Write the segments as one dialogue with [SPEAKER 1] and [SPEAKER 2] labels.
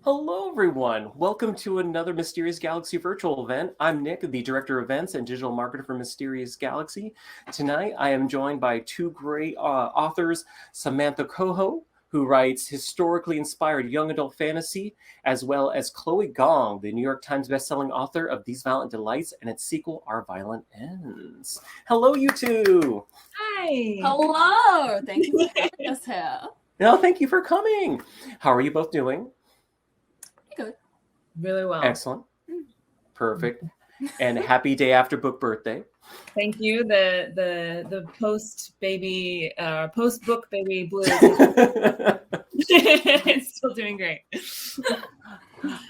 [SPEAKER 1] Hello, everyone. Welcome to another Mysterious Galaxy virtual event. I'm Nick, the Director of Events and Digital Marketer for Mysterious Galaxy. Tonight, I am joined by two great authors, Samantha Cohoe, who writes historically inspired young adult fantasy, as well as Chloe Gong, the New York Times bestselling author of These Violent Delights and its sequel, Our Violent Ends. Hello, you two.
[SPEAKER 2] Hi.
[SPEAKER 3] Hello. Thank you for having us here.
[SPEAKER 1] No, thank you for coming. How are you both doing?
[SPEAKER 3] Good.
[SPEAKER 2] Really well.
[SPEAKER 1] Excellent. Perfect. And happy day after book birthday.
[SPEAKER 2] Thank you. The post book baby blues. It's still doing great.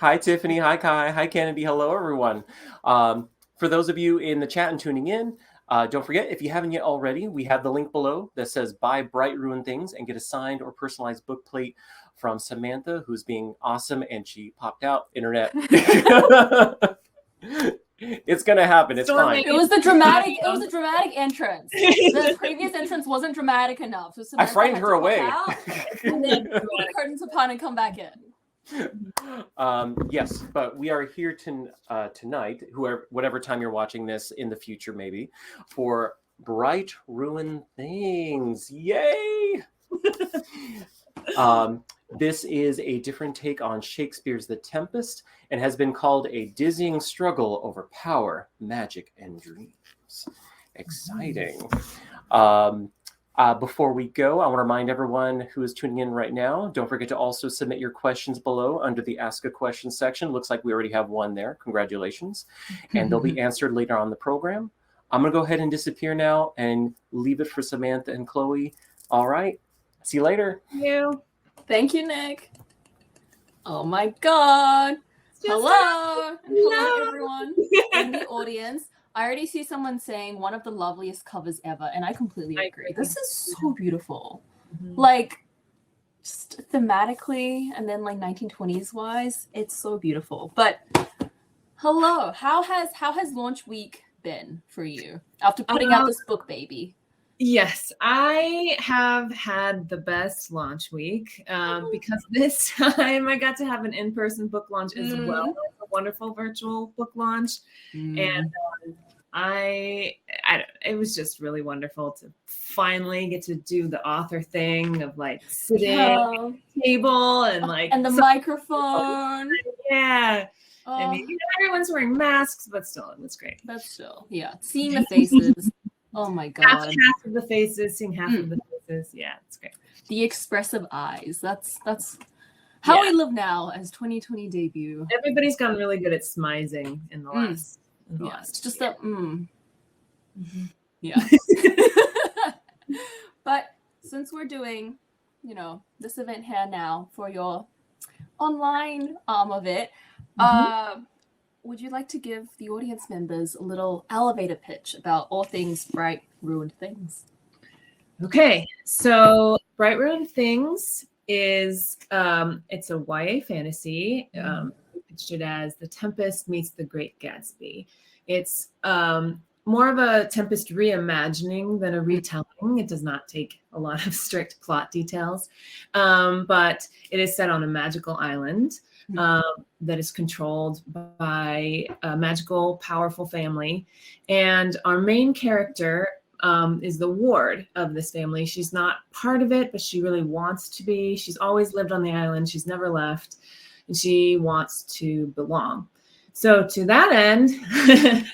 [SPEAKER 1] Hi, Tiffany. Hi, Kai. Hi, Kennedy. Hello, everyone. For those of you in the chat and tuning in, don't forget, if you haven't yet already, we have the link below that says buy Bright Ruin Things and get a signed or personalized book plate from Samantha, who's being awesome, and she popped out. Internet. It's gonna happen. It's fine.
[SPEAKER 3] It was a dramatic entrance. The previous entrance wasn't dramatic enough. So
[SPEAKER 1] I frightened her away.
[SPEAKER 3] And then put the curtains upon and come back in.
[SPEAKER 1] Yes, but we are here tonight, whatever time you're watching this in the future, maybe, for Bright Ruin Things. Yay! This is a different take on Shakespeare's The Tempest and has been called a dizzying struggle over power, magic, and dreams. Exciting. Before we go, I want to remind everyone who is tuning in right now, don't forget to also submit your questions below under the Ask a Question section. Looks like we already have one there. Congratulations. And they'll be answered later on the program. I'm going to go ahead and disappear now and leave it for Samantha and Chloe. All right. See you later.
[SPEAKER 3] Thank you, Nick. Oh my God. Hello. Hello, everyone in the audience. I already see someone saying one of the loveliest covers ever, and I completely agree. This is so beautiful. Like, just thematically, and then like 1920s wise, it's so beautiful. But hello, how has launch week been for you after putting out this book, baby?
[SPEAKER 2] Yes, I have had the best launch week because this time I got to have an in-person book launch as well as a wonderful virtual book launch. And it was just really wonderful to finally get to do the author thing of like sitting at the table and like
[SPEAKER 3] and the microphone.
[SPEAKER 2] Yeah. I mean, everyone's wearing masks, but still, it was great.
[SPEAKER 3] But still, yeah, seeing the faces. Oh my God.
[SPEAKER 2] Half of the faces, seeing half of the faces. Yeah, it's great.
[SPEAKER 3] The expressive eyes. That's how we live now as 2020 debut.
[SPEAKER 2] Everybody's gotten really good at smizing in the last.
[SPEAKER 3] It's just that. Yeah. But since we're doing, this event here now for your online arm of it, would you like to give the audience members a little elevator pitch about all things Bright Ruined Things?
[SPEAKER 2] Okay, so Bright Ruined Things is it's a YA fantasy. We pitched it as The Tempest meets The Great Gatsby. It's more of a Tempest reimagining than a retelling. It does not take a lot of strict plot details, but it is set on a magical island that is controlled by a magical, powerful family. And our main character is the ward of this family. She's not part of it, but she really wants to be. She's always lived on the island. She's never left. And she wants to belong. So to that end,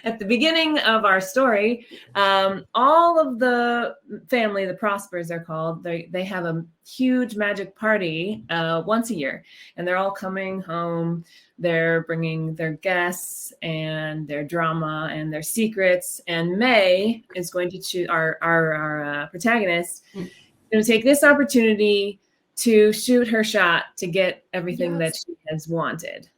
[SPEAKER 2] at the beginning of our story, all of the family, the Prospers they're called, they have a huge magic party once a year, and they're all coming home. They're bringing their guests and their drama and their secrets. And May is going to choose our protagonist, going to take this opportunity to shoot her shot to get everything that she has wanted.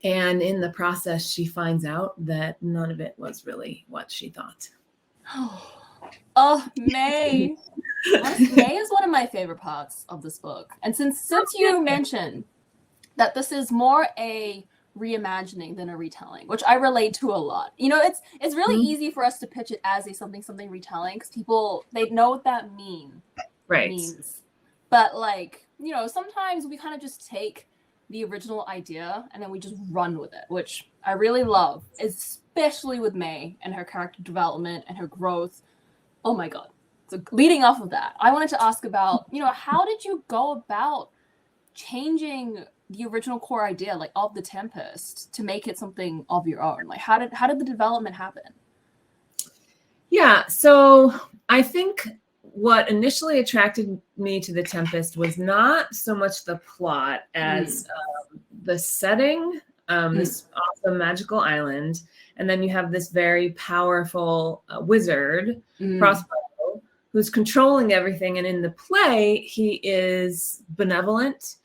[SPEAKER 2] And in the process, she finds out that none of it was really what she thought.
[SPEAKER 3] Oh, May. May is one of my favorite parts of this book. And since you mentioned that this is more a reimagining than a retelling, which I relate to a lot. It's really easy for us to pitch it as a something retelling because people, they know what that means. But sometimes we kind of just take the original idea and then we just run with it, which I really love, especially with May and her character development and her growth. Oh my God. So leading off of that, I wanted to ask about, how did you go about changing the original core idea, like of the Tempest, to make it something of your own? Like how did the development happen?
[SPEAKER 2] Yeah, so I think what initially attracted me to the Tempest was not so much the plot as the setting, this awesome magical island, and then you have this very powerful wizard, Prospero, who's controlling everything. And in the play, he is benevolent,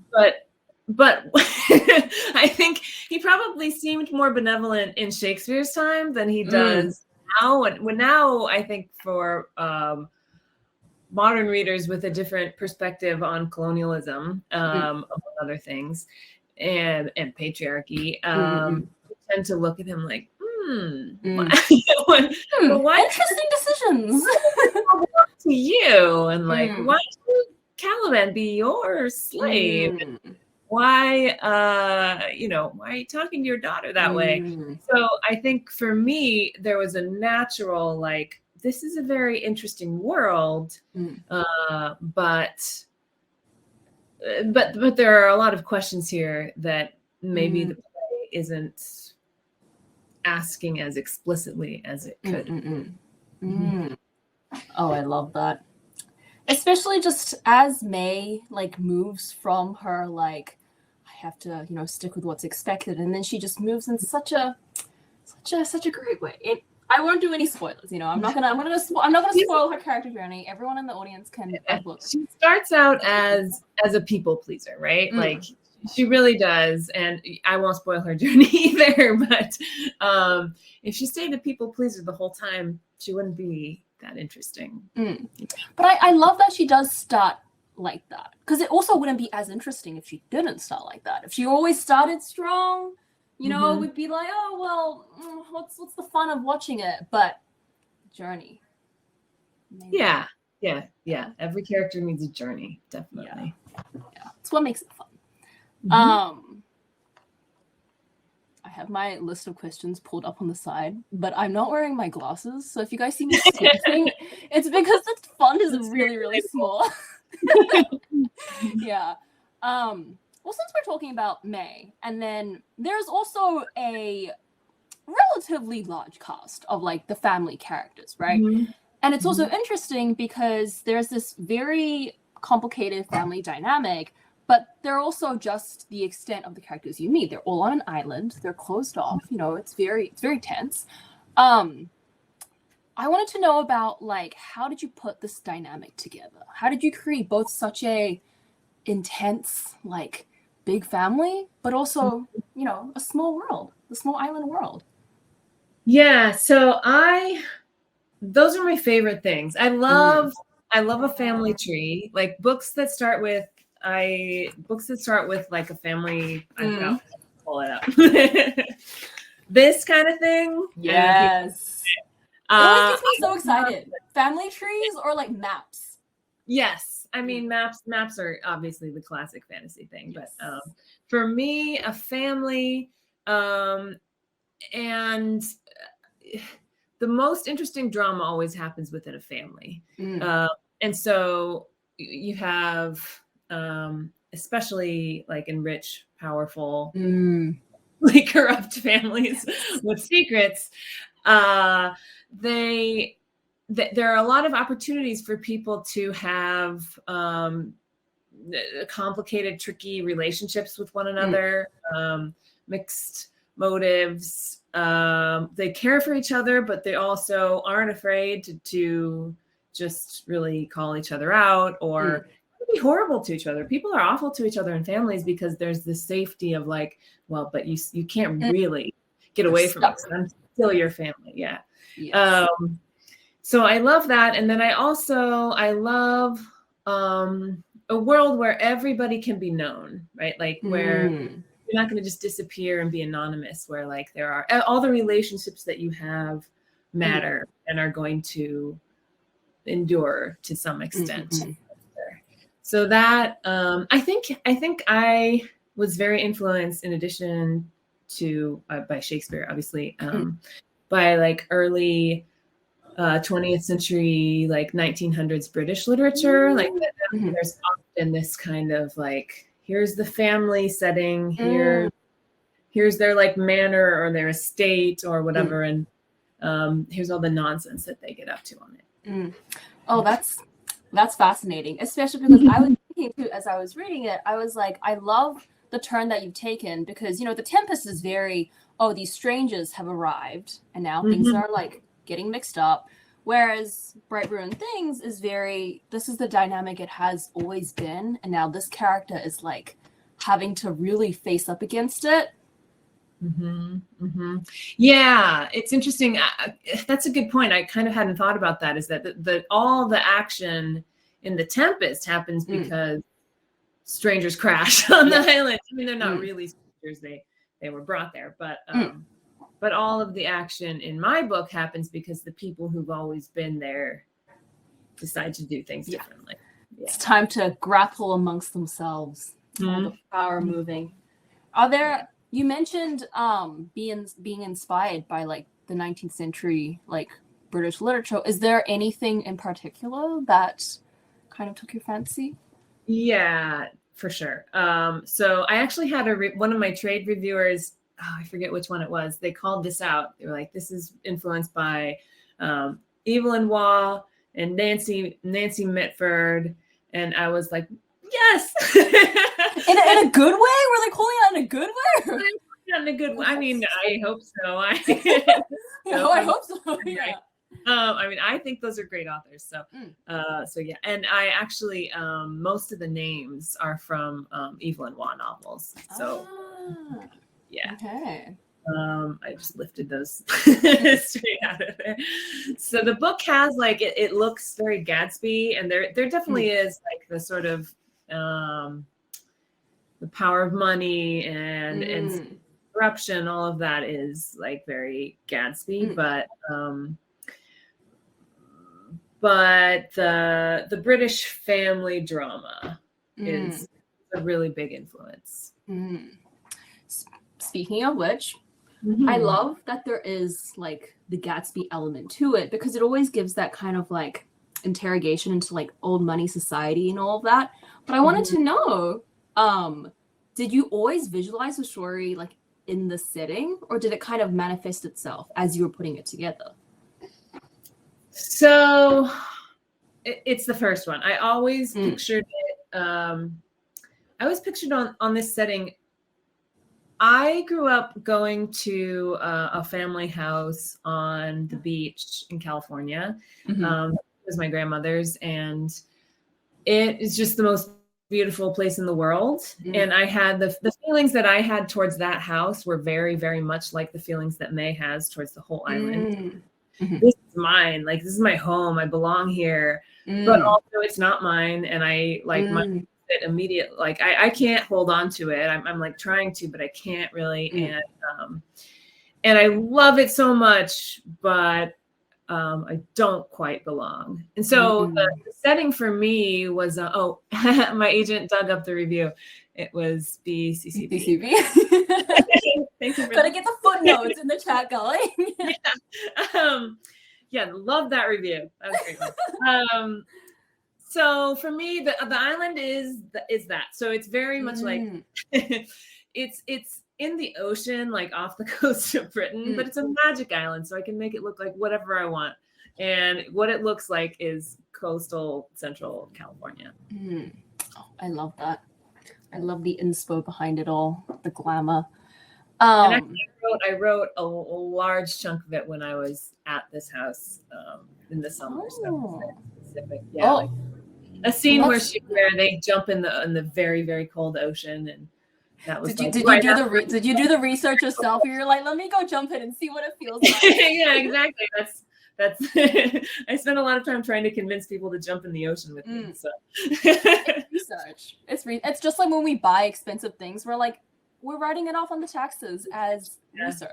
[SPEAKER 2] but I think he probably seemed more benevolent in Shakespeare's time than he does now. And now I think for modern readers with a different perspective on colonialism, among other things, and patriarchy, tend to look at him like, why
[SPEAKER 3] interesting decisions
[SPEAKER 2] to you, and like, why should Caliban be your slave? Why why are you talking to your daughter that way? So I think for me there was a natural, like, this is a very interesting world, but there are a lot of questions here that maybe the play isn't asking as explicitly as it could.
[SPEAKER 3] Oh, I love that. Especially just as May like moves from her like, I have to stick with what's expected, and then she just moves in such a great way. I won't do any spoilers. I'm not gonna spoil her character journey. Everyone in the audience can look.
[SPEAKER 2] She starts out as a people pleaser, right? Like, she really does, and I won't spoil her journey either. But if she stayed a people pleaser the whole time, she wouldn't be that interesting.
[SPEAKER 3] But I love that she does start like that, because it also wouldn't be as interesting if she didn't start like that. If she always started strong, we'd be like, oh well, what's the fun of watching it? But journey. Maybe.
[SPEAKER 2] Yeah. Every character needs a journey, definitely.
[SPEAKER 3] Yeah, it's what makes it fun. I have my list of questions pulled up on the side, but I'm not wearing my glasses, so if you guys see me squinting, it's because the font is really, really small. Yeah. Well, since we're talking about May, and then there's also a relatively large cast of like the family characters, right? And it's also interesting because there's this very complicated family dynamic, but they're also just the extent of the characters you meet. They're all on an island. They're closed off. It's very tense. I wanted to know about, like, how did you put this dynamic together? How did you create both such a intense, like, big family, but also, a small world, the small island world?
[SPEAKER 2] Yeah. So those are my favorite things. I love a family tree, like books that start with like a family. I don't know, pull it up. This kind of thing.
[SPEAKER 3] Yes. It always gets me so excited. Family trees or like maps.
[SPEAKER 2] Yes. I mean, maps are obviously the classic fantasy thing, but for me, a family, and the most interesting drama always happens within a family. And so you have, especially like in rich, powerful, like corrupt families with secrets, there are a lot of opportunities for people to have complicated, tricky relationships with one another, mixed motives. They care for each other, but they also aren't afraid to just really call each other out or be horrible to each other. People are awful to each other in families because there's this safety of like, well, but you can't really get away from it. I'm still your family. Yeah. Yes. So I love that. And then I love a world where everybody can be known, right? Like where you're not going to just disappear and be anonymous, where like there are all the relationships that you have matter and are going to endure to some extent. So that I think I was very influenced, in addition to by Shakespeare, obviously, by like early 20th century, like 1900s British literature. Like there's often this kind of like, here's the family setting, here's their like manor or their estate or whatever, and here's all the nonsense that they get up to on it.
[SPEAKER 3] Oh, that's fascinating, especially because I was thinking too, as I was reading it, I was like, I love the turn that you've taken, because The Tempest is very, these strangers have arrived and now things are like getting mixed up, whereas Bright Ruined Things is very, this is the dynamic it has always been, and now this character is like having to really face up against it.
[SPEAKER 2] Yeah, it's interesting. That's a good point. I kind of hadn't thought about that, is that all the action in The Tempest happens because strangers crash on the island. I mean, they're not really strangers, they were brought there, but all of the action in my book happens because the people who've always been there decide to do things differently.
[SPEAKER 3] It's time to grapple amongst themselves. All the power moving. Are there, you mentioned being inspired by like the 19th century like British literature. Is there anything in particular that kind of took your fancy?
[SPEAKER 2] Yeah, for sure. So I actually had one of my trade reviewers, I forget which one it was, they called this out. They were like, this is influenced by Evelyn Waugh and Nancy Mitford. And I was like, yes.
[SPEAKER 3] in a good way? Were they calling it in a good way?
[SPEAKER 2] In a good way. I mean, I hope so. I
[SPEAKER 3] hope so. Yeah.
[SPEAKER 2] I mean, I think those are great authors. So, so yeah. And I actually, most of the names are from Evelyn Waugh novels. So, yeah.
[SPEAKER 3] Okay.
[SPEAKER 2] I just lifted those straight out of there. So the book has like, it looks very Gatsby, and there definitely is like the sort of the power of money and corruption. All of that is like very Gatsby, but the British family drama is a really big influence.
[SPEAKER 3] Speaking of which, I love that there is like the Gatsby element to it, because it always gives that kind of like interrogation into like old money society and all of that. But I wanted to know, did you always visualize the story like in the setting, or did it kind of manifest itself as you were putting it together?
[SPEAKER 2] So it's the first one. I always pictured it. I always pictured on this setting. I grew up going to a family house on the beach in California. It was my grandmother's, and it is just the most beautiful place in the world. And I had the feelings that I had towards that house were very, very much like the feelings that May has towards the whole island. This is mine. Like, this is my home. I belong here. But also it's not mine. And I like my immediate, like I can't hold on to it. I'm like trying to, but I can't really. And I love it so much, but I don't quite belong. And so the setting for me was my agent dug up the review. It was BCCB. Thank you.
[SPEAKER 3] Gotta get the footnotes in the chat going.
[SPEAKER 2] Yeah, love that review. That was a great one. So for me, the island is that. So it's very much like it's in the ocean, like off the coast of Britain, but it's a magic island, so I can make it look like whatever I want. And what it looks like is coastal Central California.
[SPEAKER 3] Oh, I love that. I love the inspo behind it all, the glamour.
[SPEAKER 2] And actually I wrote a large chunk of it when I was at this house in the summer. So specific, like a scene where they jump in the very, very cold oceen, and that was. Did
[SPEAKER 3] you do the research yourself? You're like, let me go jump in and see what it feels like.
[SPEAKER 2] Yeah, exactly. That's. I spent a lot of time trying to convince people to jump in the ocean with me. So
[SPEAKER 3] it's research. It's just like when we buy expensive things, we're writing it off on the taxes as research.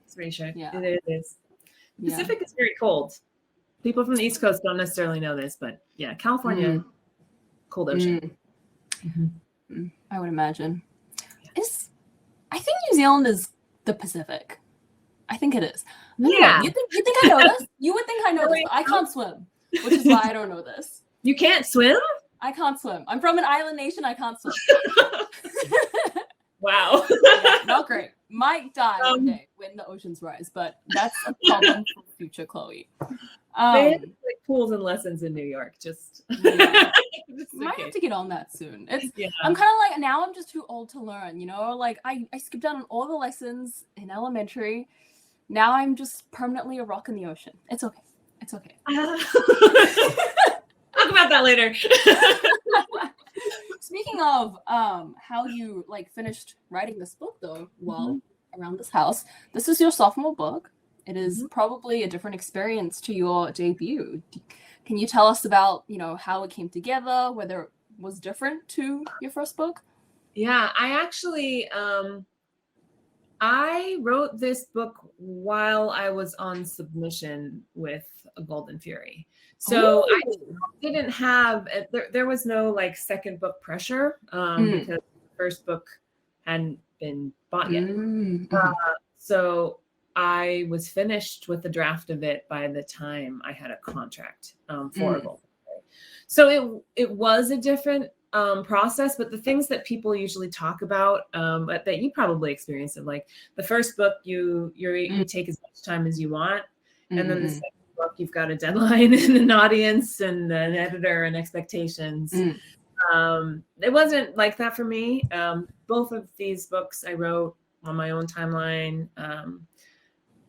[SPEAKER 2] It's research.
[SPEAKER 3] Yeah,
[SPEAKER 2] it is. Pacific is very cold. People from the East Coast don't necessarily know this, but yeah, California, cold ocean.
[SPEAKER 3] I would imagine. I think New Zealand is the Pacific. I think it is.
[SPEAKER 2] Yeah.
[SPEAKER 3] You think I know this? You would think I know this, but I can't swim, which is why I don't know this.
[SPEAKER 2] You can't swim?
[SPEAKER 3] I can't swim. I'm from an island nation. I can't swim.
[SPEAKER 2] Wow.
[SPEAKER 3] Yeah, not great. Might die one day when the oceans rise, but that's a problem for future Chloe.
[SPEAKER 2] They have like pools and lessons in New York. Just,
[SPEAKER 3] might have to get on that soon. It's
[SPEAKER 2] yeah.
[SPEAKER 3] I'm kind of like, now I'm just too old to learn, you know? Like I skipped out on all the lessons in elementary. Now I'm just permanently a rock in the ocean. It's okay. It's okay.
[SPEAKER 2] Talk about that later.
[SPEAKER 3] Speaking of how you like finished writing this book though, while around this house, this is your sophomore book. It is probably a different experience to your debut. Can you tell us about, you know, how it came together, whether it was different to your first book?
[SPEAKER 2] Yeah, I actually I wrote this book while I was on submission with A Golden Fury. So I didn't have, there was no like second book pressure because the first book hadn't been bought yet. So I was finished with the draft of it by the time I had a contract for A Golden Fury. So it was a different process, but the things that people usually talk about that you probably experienced it, like the first book you take as much time as you want, and then the second book you've got a deadline and an audience and an editor and expectations. It wasn't like that for me. Both of these books I wrote on my own timeline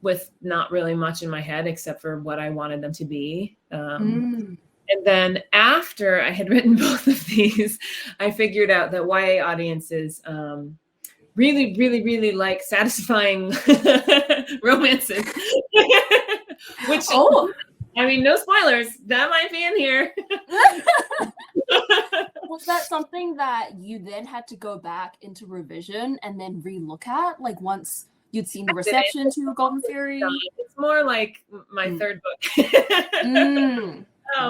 [SPEAKER 2] with not really much in my head except for what I wanted them to be. And then after I had written both of these, I figured out that YA audiences really, really, really like satisfying romances. Which, I mean, no spoilers. That might be in here.
[SPEAKER 3] Was that something that you then had to go back into revision and then relook at, like once you'd seen the reception to Golden Fury?
[SPEAKER 2] It's more like my third book.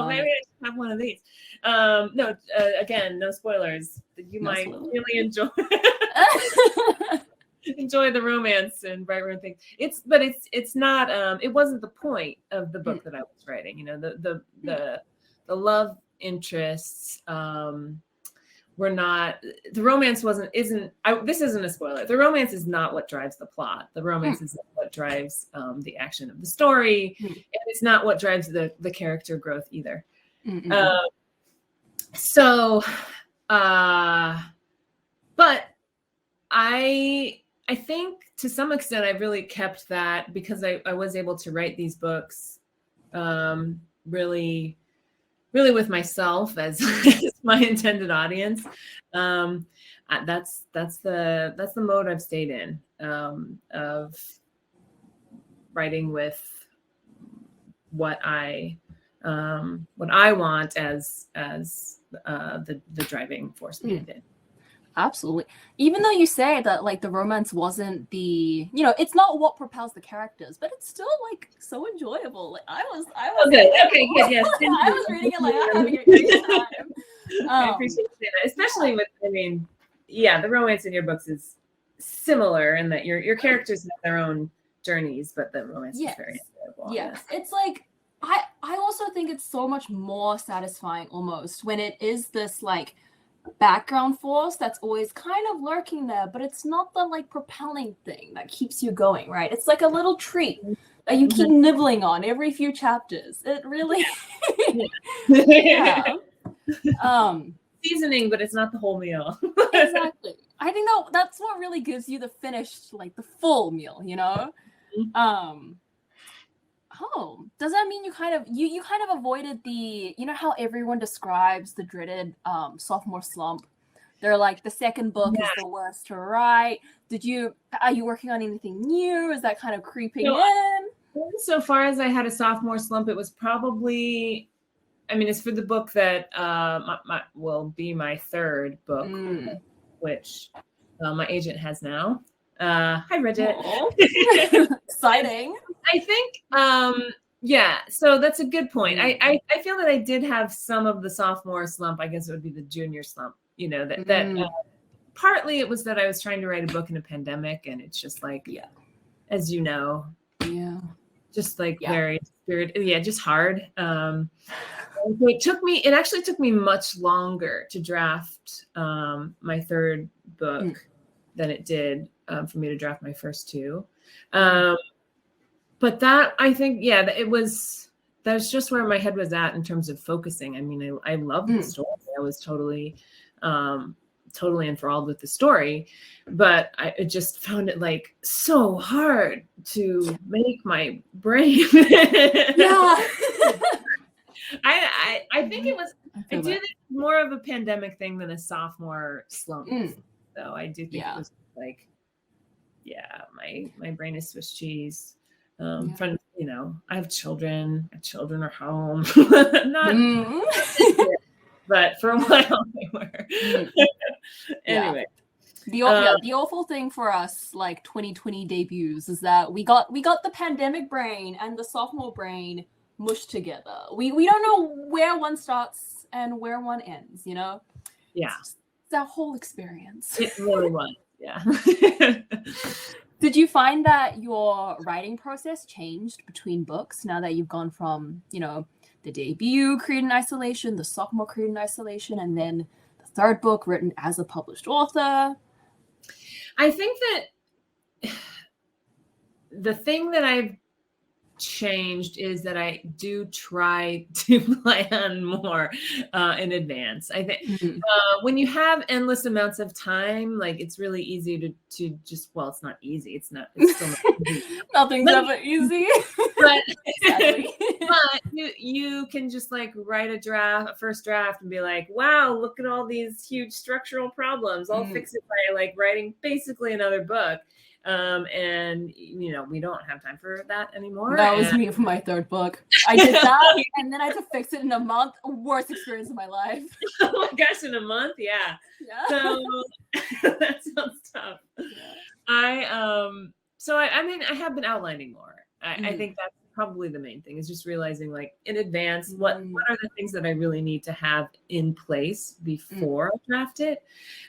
[SPEAKER 2] Maybe I should have one of these. No, again, no spoilers. You might really enjoy enjoy the romance and Bright Room things. It's not. It wasn't the point of the book that I was writing. You know, the love interests were not. The romance isn't. This isn't a spoiler. The romance is not what drives the plot. The romance is what drives the action of the story, and it's not what drives the character growth either. But I think to some extent I've really kept that because I was able to write these books really with myself as my intended audience. That's the mode I've stayed in, of writing with what I want as the driving force behind it.
[SPEAKER 3] Absolutely. Even though you say that like the romance wasn't it's not what propels the characters, but it's still like so enjoyable. Like I was
[SPEAKER 2] okay, good, yes.
[SPEAKER 3] I was reading it like I'm having a great time.
[SPEAKER 2] I appreciate that, especially with, the romance in your books is similar in that your characters have their own journeys, but the romance is very enjoyable.
[SPEAKER 3] Yes, it's like I also think it's so much more satisfying almost when it is this like background force that's always kind of lurking there, but it's not the like propelling thing that keeps you going, right? It's like a little treat that you keep nibbling on every few chapters. It really
[SPEAKER 2] seasoning, but it's not the whole meal.
[SPEAKER 3] Exactly. I think that's what really gives you the finished, like the full meal, you know? Does that mean you kind of avoided the, you know how everyone describes the dreaded sophomore slump? They're like, the second book is the worst to write. Are you working on anything new? Is that kind of creeping in?
[SPEAKER 2] So far as I had a sophomore slump, it was probably, it's for the book that will be my third book, which my agent has now. Hi, Bridget.
[SPEAKER 3] Exciting.
[SPEAKER 2] I think, so that's a good point. I feel that I did have some of the sophomore slump. I guess it would be the junior slump, that partly it was that I was trying to write a book in a pandemic, and it's just like, as you know, just like very spirit, just hard. It actually took me much longer to draft my third book than it did for me to draft my first two. But that, I think, that's just where my head was at in terms of focusing. I mean, I loved the story. I was totally enthralled with the story, but I just found it like so hard to make my brain. I think it was, I do think more of a pandemic thing than a sophomore slump. So I do think it was like, my brain is Swiss cheese. From, I have children. My children are home. Not, but for a while they were. Anyway.
[SPEAKER 3] The awful thing for us, like 2020 debuts, is that we got the pandemic brain and the sophomore brain mushed together. We don't know where one starts and where one ends, Yeah. It's that whole experience.
[SPEAKER 2] It really was. Yeah.
[SPEAKER 3] Did you find that your writing process changed between books now that you've gone from, the debut created in isolation, the sophomore created in isolation, and then the third book written as a published author?
[SPEAKER 2] I think that the thing that I've changed is that I do try to plan more in advance. I think when you have endless amounts of time, like it's really easy to just, well, it's not easy. It's still not easy.
[SPEAKER 3] Nothing's ever easy.
[SPEAKER 2] But, but you can just like write a first draft and be like, wow, look at all these huge structural problems. I'll fix it by like writing basically another book. And we don't have time for that anymore.
[SPEAKER 3] That was me for my third book. I did that and then I had to fix it in a month. Worst experience of my life.
[SPEAKER 2] Oh my gosh, in a month? Yeah. So that sounds tough. I have been outlining more. I think that's probably the main thing, is just realizing like in advance what are the things that I really need to have in place before I draft it.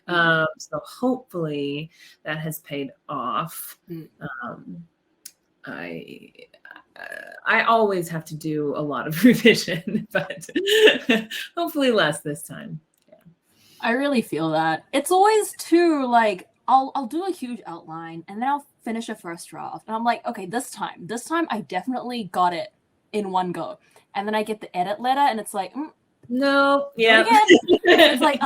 [SPEAKER 2] So hopefully that has paid off. I always have to do a lot of revision, but hopefully less this time. Yeah.
[SPEAKER 3] I really feel that. It's always too like I'll do a huge outline and then I'll finish a first draft and I'm like, okay, this time I definitely got it in one go. And then I get the edit letter and it's like,
[SPEAKER 2] no, yeah.
[SPEAKER 3] It's like,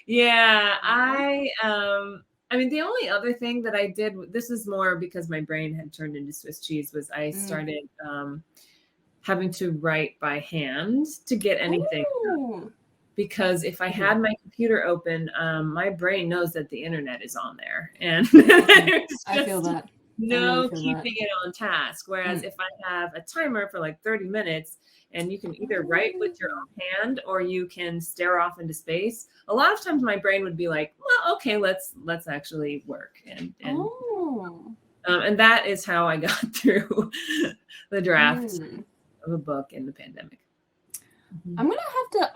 [SPEAKER 2] yeah. I mean, the only other thing that I did, this is more because my brain had turned into Swiss cheese, was I started having to write by hand to get anything done. Because if I had my computer open, my brain knows that the internet is on there, and
[SPEAKER 3] I feel that.
[SPEAKER 2] No keeping it on task. Whereas if I have a timer for like 30 minutes, and you can either write with your own hand or you can stare off into space, a lot of times my brain would be like, well, okay, let's actually work, and that is how I got through the draft of a book in the pandemic.
[SPEAKER 3] I'm gonna have to.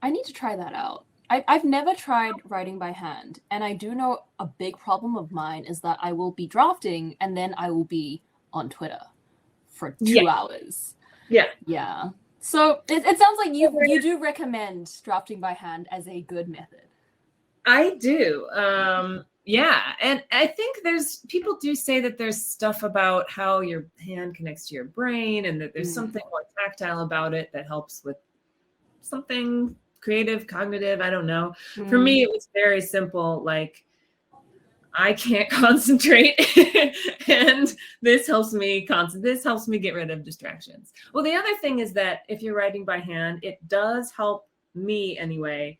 [SPEAKER 3] I need to try that out. I've never tried writing by hand, and I do know a big problem of mine is that I will be drafting and then I will be on Twitter for 2 hours. Yeah. So it sounds like you do recommend drafting by hand as a good method.
[SPEAKER 2] I do. Yeah, and I think people do say that there's stuff about how your hand connects to your brain, and that there's something more tactile about it that helps with something creative, cognitive, I don't know. For me, it was very simple. Like, I can't concentrate, and this helps me get rid of distractions. Well, the other thing is that if you're writing by hand, it does help me anyway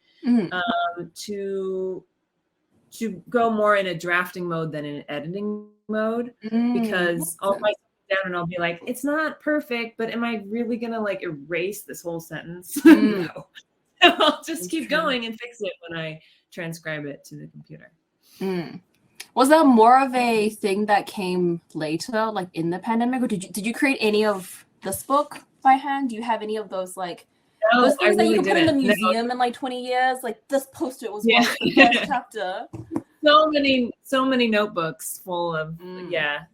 [SPEAKER 2] to go more in a drafting mode than in an editing mode, because I'll write down and I'll be like, it's not perfect, but am I really gonna like erase this whole sentence? No. I'll just keep going and fix it when I transcribe it to the computer.
[SPEAKER 3] Was that more of a thing that came later, like in the pandemic, or did you create any of this book by hand? Do you have any of those like
[SPEAKER 2] No,
[SPEAKER 3] Those things
[SPEAKER 2] I
[SPEAKER 3] that you
[SPEAKER 2] really
[SPEAKER 3] can put in the
[SPEAKER 2] didn't. No.
[SPEAKER 3] museum in like 20 years. Like this poster was
[SPEAKER 2] Yeah.
[SPEAKER 3] one of the first chapter.
[SPEAKER 2] So many notebooks full of yeah.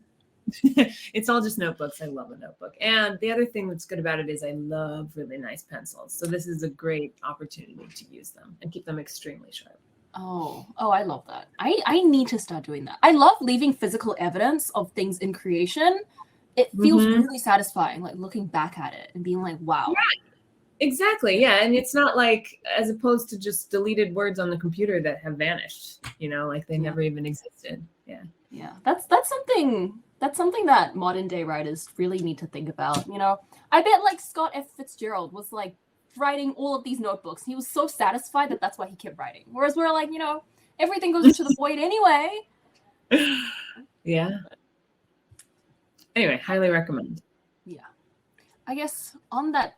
[SPEAKER 2] It's all just notebooks. I love a notebook. And the other thing that's good about it is I love really nice pencils. So this is a great opportunity to use them and keep them extremely sharp.
[SPEAKER 3] Oh, I love that. I need to start doing that. I love leaving physical evidence of things in creation. It feels really satisfying, like looking back at it and being like, wow.
[SPEAKER 2] Yeah, exactly. Yeah. And it's not like, as opposed to just deleted words on the computer that have vanished, you know, like they never even existed. Yeah.
[SPEAKER 3] Yeah. That's something that modern day writers really need to think about. You know, I bet like Scott F. Fitzgerald was like writing all of these notebooks. He was so satisfied that that's why he kept writing. Whereas we're like, you know, everything goes into the void anyway.
[SPEAKER 2] Yeah. Anyway, highly recommend.
[SPEAKER 3] Yeah. I guess on that,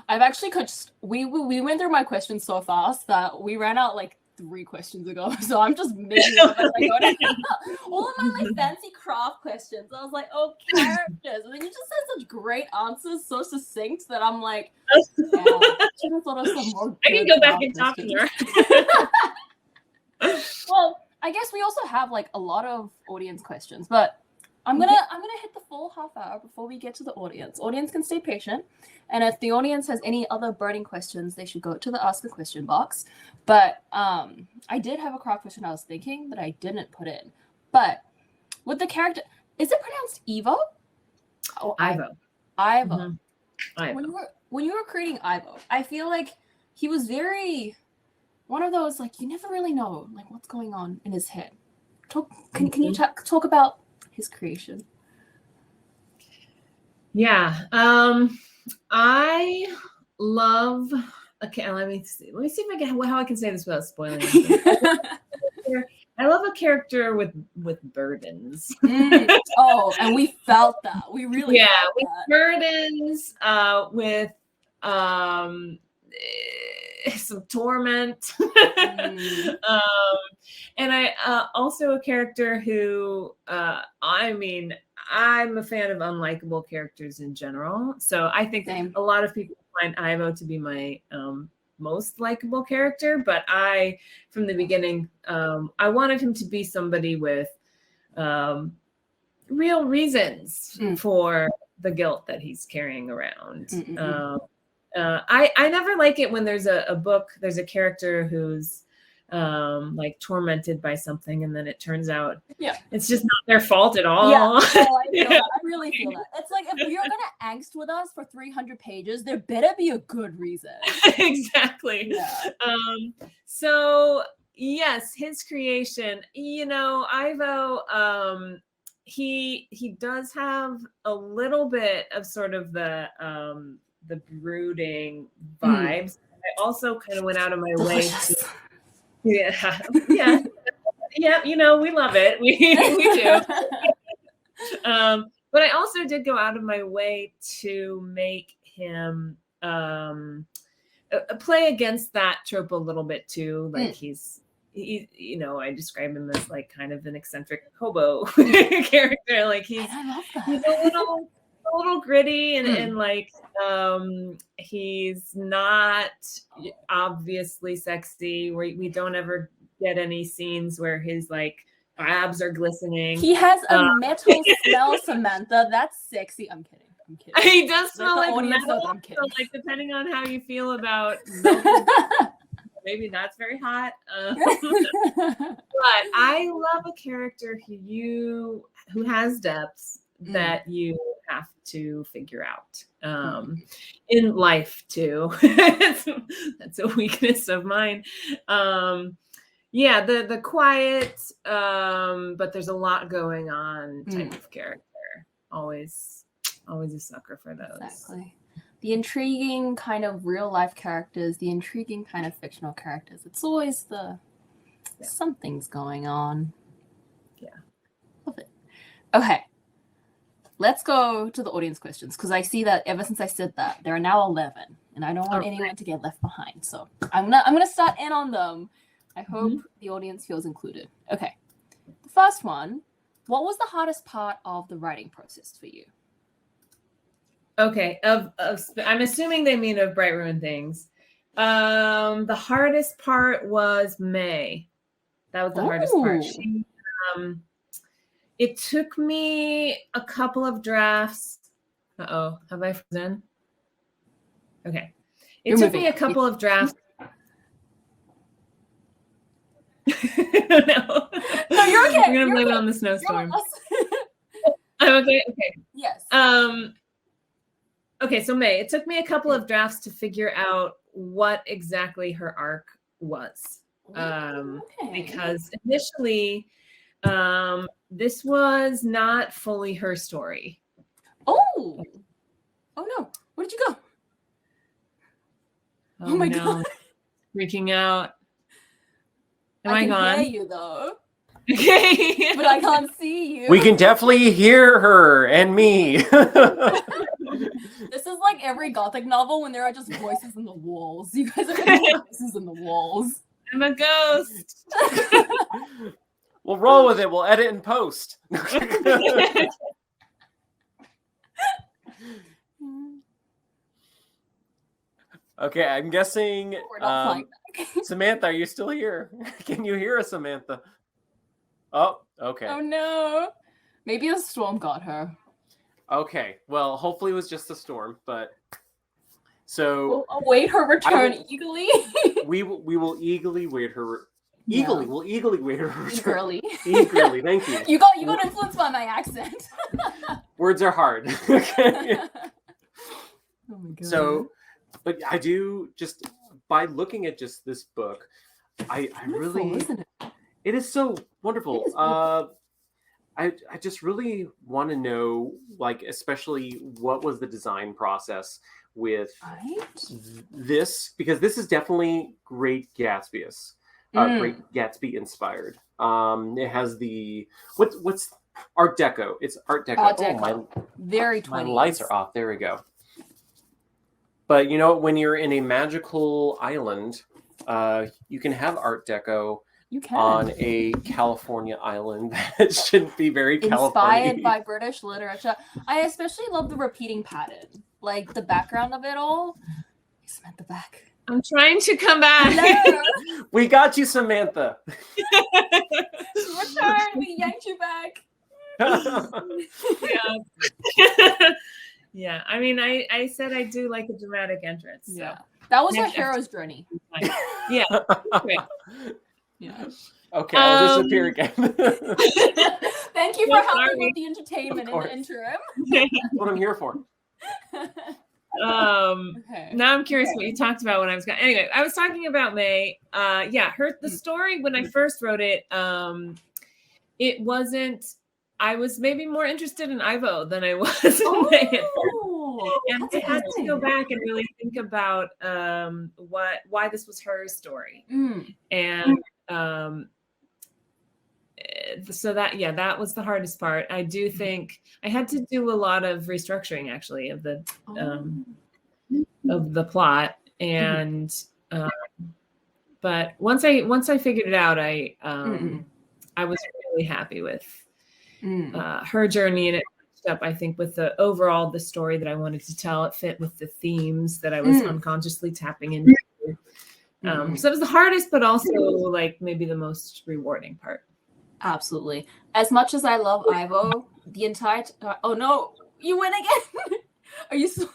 [SPEAKER 3] I've actually we went through my questions so fast that we ran out like 3 questions ago. So I'm just making up as I go. All of my like fancy craft questions. I was like, oh, characters. And then you just said such great answers, so succinct that I'm like, yeah, should have thought of some more.
[SPEAKER 2] I can go back and talk to her.
[SPEAKER 3] Well, I guess we also have like a lot of audience questions, but I'm gonna hit the full half hour before we get to the audience. Audience can stay patient, and if the audience has any other burning questions, they should go to the ask a question box. But I did have a craft question I was thinking that I didn't put in. But with the character, is it pronounced Evo?
[SPEAKER 2] Oh, Ivo.
[SPEAKER 3] Ivo.
[SPEAKER 2] Mm-hmm. Ivo.
[SPEAKER 3] When you were creating Ivo, I feel like he was very one of those like you never really know like what's going on in his head. Can you talk about his creation?
[SPEAKER 2] Yeah. I love. Okay, let me see if I can how I can say this without spoiling anything. I love a character with burdens.
[SPEAKER 3] Oh, and we felt that. We really felt
[SPEAKER 2] with
[SPEAKER 3] that.
[SPEAKER 2] Burdens, with some torment. And I also a character who I mean I'm a fan of unlikable characters in general. So I think a lot of people find Ivo to be my most likable character, but I from the beginning I wanted him to be somebody with real reasons for the guilt that he's carrying around. I never like it when there's there's a character who's like tormented by something and then it turns out it's just not their fault at all.
[SPEAKER 3] Yeah, I really feel that. It's like if you're gonna angst with us for 300 pages, there better be a good reason.
[SPEAKER 2] Exactly. Yeah. So yes, his creation, you know, Ivo, he does have a little bit of sort of the brooding vibes. I also kind of went out of my way to yeah, you know, we love it. We do. But I also did go out of my way to make him play against that trope a little bit too. Like he, you know, I describe him as like kind of an eccentric hobo character. Like he's a little gritty and like he's not obviously sexy. We don't ever get any scenes where his like abs are glistening.
[SPEAKER 3] He has a metal smell, Samantha. That's sexy. I'm kidding.
[SPEAKER 2] He does smell like metal. So like depending on how you feel about maybe that's very hot. But I love a character who has depths that you have to figure out in life too. That's a weakness of mine. Yeah, the quiet, but there's a lot going on type of character. Always a sucker for those.
[SPEAKER 3] Exactly. The intriguing kind of real life characters, the intriguing kind of fictional characters. It's always something's going on.
[SPEAKER 2] Yeah.
[SPEAKER 3] Love it. Okay. Let's go to the audience questions because I see that ever since I said that, there are now 11 and I don't want anyone to get left behind. So I'm gonna start in on them. I hope the audience feels included. Okay. The first one, what was the hardest part of the writing process for you?
[SPEAKER 2] Okay, I'm assuming they mean of Bright Ruined Things. The hardest part was May. That was the hardest part. It took me a couple of drafts. Uh-oh, have I frozen? Okay. It took me a couple of drafts. No,
[SPEAKER 3] you're okay.
[SPEAKER 2] We're gonna blame it on the snowstorm. I'm okay. Okay.
[SPEAKER 3] Yes.
[SPEAKER 2] Okay, so May, it took me a couple of drafts to figure out what exactly her arc was. Because initially, this was not fully her story.
[SPEAKER 3] Oh no. Where did you go?
[SPEAKER 2] Oh my God. Freaking out. Am I gone?
[SPEAKER 3] I can hear you though.
[SPEAKER 2] Okay.
[SPEAKER 3] But I can't see you.
[SPEAKER 1] We can definitely hear her and me.
[SPEAKER 3] This is like every Gothic novel when there are just voices in the walls. You guys are gonna hear voices in the walls.
[SPEAKER 2] I'm a ghost.
[SPEAKER 1] We'll roll with it. We'll edit and post. Okay, I'm guessing.
[SPEAKER 3] We're not flying back.
[SPEAKER 1] Samantha, are you still here? Can you hear us, Samantha? Oh, okay.
[SPEAKER 3] Oh no. Maybe a storm got her.
[SPEAKER 1] Okay, well, hopefully it was just a storm, but so
[SPEAKER 3] We'll await her return eagerly.
[SPEAKER 1] we will eagerly wait her. Eagerly, we'll eagerly wait her return.
[SPEAKER 3] Eagerly,
[SPEAKER 1] thank you.
[SPEAKER 3] You got influenced by my accent.
[SPEAKER 1] Words are hard. Okay.
[SPEAKER 3] Oh my God.
[SPEAKER 1] So, but I do just by looking at just this book, I really,
[SPEAKER 3] isn't it?
[SPEAKER 1] It is so wonderful.
[SPEAKER 3] It is
[SPEAKER 1] I just really want to know, like, especially what was the design process with this, because this is definitely Great Gatsby-ish. Great Gatsby inspired. It has the what's Art Deco. It's Art Deco.
[SPEAKER 3] Art Deco.
[SPEAKER 1] Oh,
[SPEAKER 3] Very 20s.
[SPEAKER 1] My lights are off. There we go. But you know, when you're in a magical island, you can have Art Deco.
[SPEAKER 3] You can.
[SPEAKER 1] On a California island that shouldn't be very California.
[SPEAKER 3] Inspired by British literature. I especially love the repeating pattern, like the background of it all. Samantha back.
[SPEAKER 2] I'm trying to come back.
[SPEAKER 3] Hello.
[SPEAKER 1] We got you, Samantha.
[SPEAKER 3] Return. We yanked you back.
[SPEAKER 2] Yeah. Yeah. I mean, I said I do like a dramatic entrance. So.
[SPEAKER 3] Yeah. That was our hero's journey.
[SPEAKER 2] Yeah. Great.
[SPEAKER 3] Yeah.
[SPEAKER 1] Okay, I'll disappear again.
[SPEAKER 3] Thank you for helping with the entertainment in the interim.
[SPEAKER 1] That's what I'm here for.
[SPEAKER 2] Okay. Now I'm curious what you talked about when I was gone. Anyway, I was talking about May. The story when I first wrote it, it wasn't. I was maybe more interested in Ivo than I was in May. And I had to go back and really think about why this was her story. And so that was the hardest part. I do think I had to do a lot of restructuring actually of the plot, and but once I figured it out, I was really happy with her journey, and it matched up, I think, with the story that I wanted to tell. It fit with the themes that I was unconsciously tapping into. So it was the hardest, but also like maybe the most rewarding part.
[SPEAKER 3] Absolutely. As much as I love Ivo, the entire oh no, you win again. Are you still?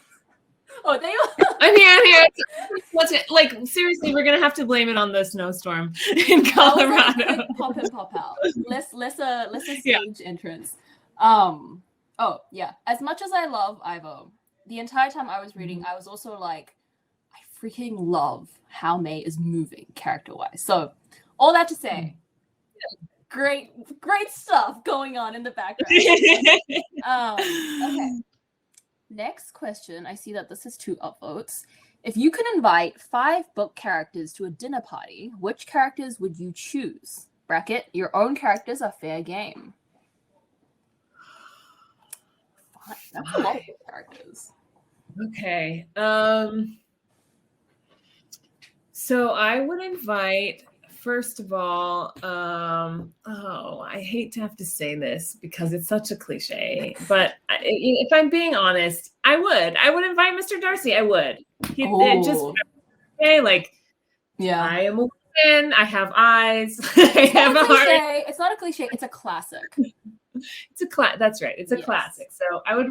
[SPEAKER 3] Oh, there you are.
[SPEAKER 2] I'm here. What's it like? Seriously, we're gonna have to blame it on the snowstorm in Colorado.
[SPEAKER 3] Like pop in, pop out. Let's a stage entrance. Oh yeah. As much as I love Ivo, the entire time I was reading, I was also like, I freaking love how May is moving character-wise. So all that to say, great stuff going on in the background. Okay. Next question. I see that this is 2 upvotes. If you could invite 5 book characters to a dinner party, which characters would you choose? Bracket, your own characters are fair game. 5. That's a lot of characters.
[SPEAKER 2] Okay. So I would invite first of all, I hate to have to say this because it's such a cliche, but if I'm being honest, I would invite Mr. Darcy. I would. It just like,
[SPEAKER 3] yeah.
[SPEAKER 2] I am a woman. I have eyes. I have a heart.
[SPEAKER 3] It's not a cliche. It's a classic.
[SPEAKER 2] It's a That's right. It's a classic. So I would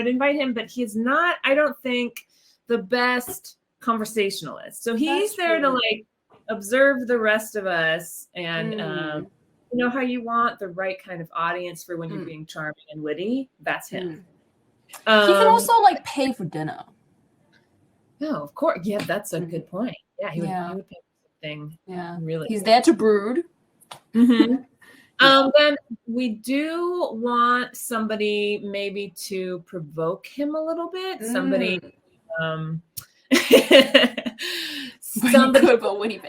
[SPEAKER 2] invite him, but he's not, I don't think, the best conversationalist. So he's there to like observe the rest of us and you know how you want the right kind of audience for when you're being charming and witty. That's him.
[SPEAKER 3] He can also like pay for dinner.
[SPEAKER 2] No, of course. Yeah, that's a good point. Yeah, he would pay for something.
[SPEAKER 3] Yeah,
[SPEAKER 2] really.
[SPEAKER 3] He's there to brood.
[SPEAKER 2] Mm-hmm. Then we do want somebody maybe to provoke him a little bit. Somebody, somebody
[SPEAKER 3] good, but Winnie.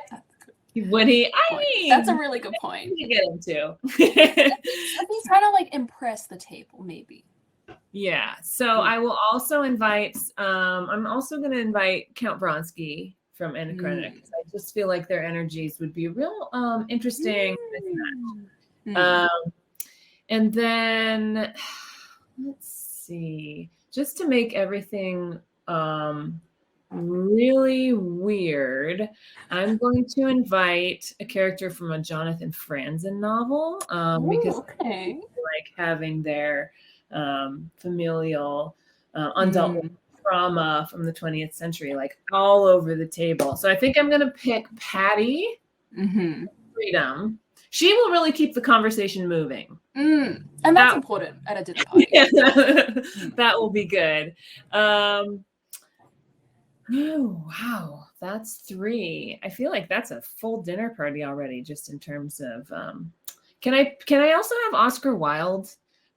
[SPEAKER 3] That's a really good point.
[SPEAKER 2] To get into.
[SPEAKER 3] He's trying to like impress the table, maybe.
[SPEAKER 2] Yeah. So I will also invite. I'm also going to invite Count Vronsky from Anna Karenina because I just feel like their energies would be real interesting. And then let's see, just to make everything really weird, I'm going to invite a character from a Jonathan Franzen novel because I like having their familial undealt trauma from the 20th century like all over the table. So I think I'm going to pick Patty Freedom. She will really keep the conversation moving.
[SPEAKER 3] And that's important at a dinner party.
[SPEAKER 2] That will be good. Oh, wow. That's 3. I feel like that's a full dinner party already, just in terms of can I also have Oscar Wilde?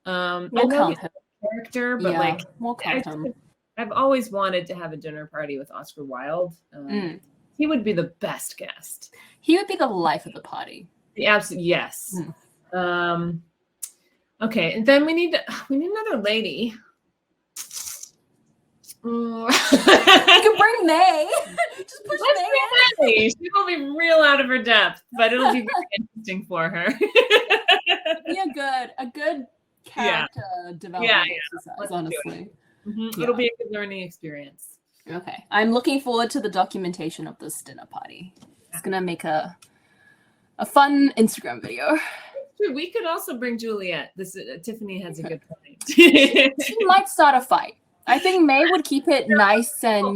[SPEAKER 3] We'll count him.
[SPEAKER 2] Character, but
[SPEAKER 3] we'll count him.
[SPEAKER 2] I've always wanted to have a dinner party with Oscar Wilde. He would be the best guest.
[SPEAKER 3] He would be the life of the party.
[SPEAKER 2] The absolute yes. Okay, and then we need another lady.
[SPEAKER 3] You can bring May. Just push
[SPEAKER 2] May. She will be real out of her depth, but it'll be very interesting for her.
[SPEAKER 3] Be a good character development exercise, honestly.
[SPEAKER 2] It'll be a good learning experience.
[SPEAKER 3] Okay, I'm looking forward to the documentation of this dinner party. It's gonna make a fun Instagram video.
[SPEAKER 2] We could also bring Juliet. Tiffany has a good point.
[SPEAKER 3] She might start a fight. I think May would keep it nice and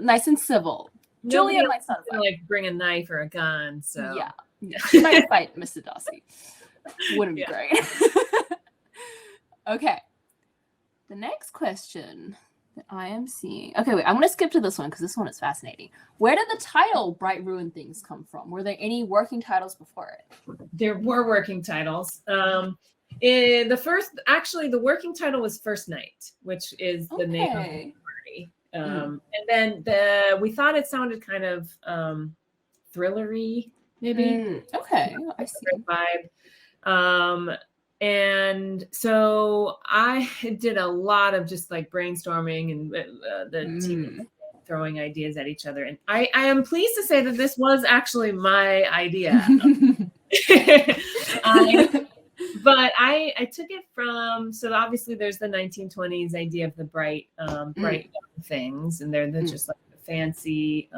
[SPEAKER 3] nice and civil. Juliet might start a fight.
[SPEAKER 2] Like bring a knife or a gun. So
[SPEAKER 3] yeah, she might fight Mr. Darcy. Wouldn't be great. Okay, the next question that I am seeing. Okay, wait. I'm gonna skip to this one because this one is fascinating. Where did the title "Bright Ruined Things" come from? Were there any working titles before it?
[SPEAKER 2] There were working titles. The working title was First Night, which is the name of the party. And then we thought it sounded kind of thrillery, maybe.
[SPEAKER 3] Okay, I see.
[SPEAKER 2] Vibe. And so I did a lot of just like brainstorming and the team throwing ideas at each other. And I am pleased to say that this was actually my idea. But I took it from, so obviously there's the 1920s idea of the bright young things, and they're just like the fancy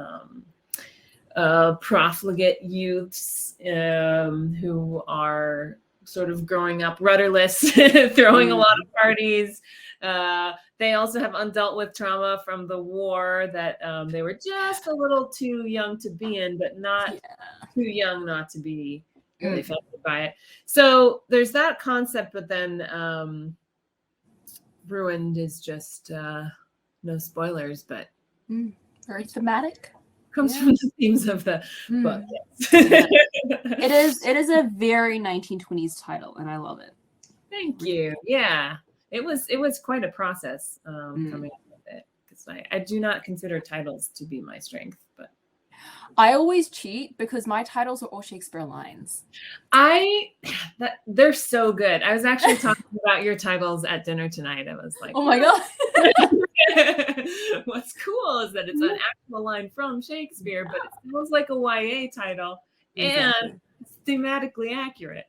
[SPEAKER 2] profligate youths who are sort of growing up rudderless, throwing a lot of parties. They also have undealt with trauma from the war that they were just a little too young to be in, but not too young not to be really affected by it. So there's that concept, but then ruined is just no spoilers, but
[SPEAKER 3] very thematic.
[SPEAKER 2] Comes from the themes of the book.
[SPEAKER 3] Yes. It is a very 1920s title, and I love it.
[SPEAKER 2] Thank you. Yeah, it was quite a process coming up with it, because I do not consider titles to be my strength, but
[SPEAKER 3] I always cheat because my titles are all Shakespeare lines.
[SPEAKER 2] They're so good. I was actually talking about your titles at dinner tonight. I was like,
[SPEAKER 3] oh my god.
[SPEAKER 2] What's cool is that it's an actual line from Shakespeare, but it feels like a YA title. and it's thematically accurate.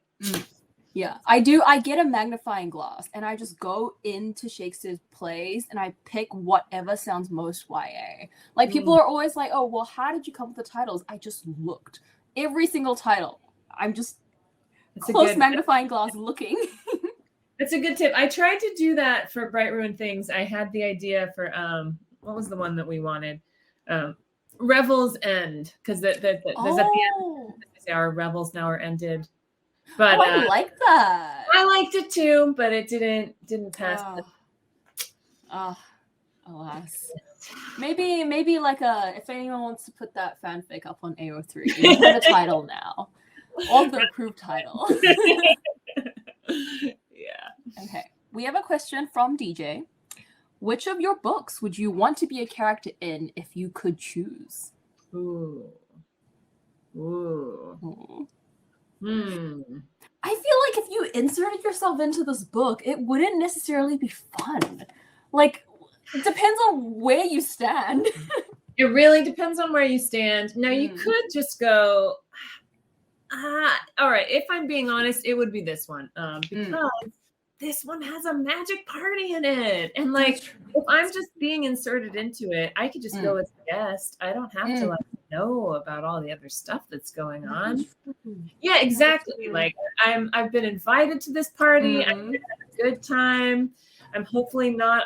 [SPEAKER 3] Yeah, I do. I get a magnifying glass and I just go into Shakespeare's plays and I pick whatever sounds most YA. Like people are always like, oh, well, how did you come up with the titles? I just looked. Every single title. I'm just close magnifying glass looking.
[SPEAKER 2] It's a good tip. I tried to do that for Bright Ruined Things. I had the idea for what was the one that we wanted? Revel's End, because there's at the end our revels now are ended. But
[SPEAKER 3] I like that.
[SPEAKER 2] I liked it too, but it didn't pass.
[SPEAKER 3] Alas. Maybe like if anyone wants to put that fanfic up on AO3, you have a title now. Or the approved title.
[SPEAKER 2] Yeah.
[SPEAKER 3] Okay. We have a question from DJ. Which of your books would you want to be a character in if you could choose?
[SPEAKER 2] Ooh.
[SPEAKER 3] I feel like if you inserted yourself into this book, it wouldn't necessarily be fun. Like, it depends on where you stand.
[SPEAKER 2] It really depends on where you stand. Now, you could just go, all right, if I'm being honest, it would be this one. Because this one has a magic party in it. And like, if I'm just being inserted into it, I could just go as a guest. I don't have to like know about all the other stuff that's going on. Yeah, exactly. Like I've been invited to this party. I've had a good time. I'm hopefully not.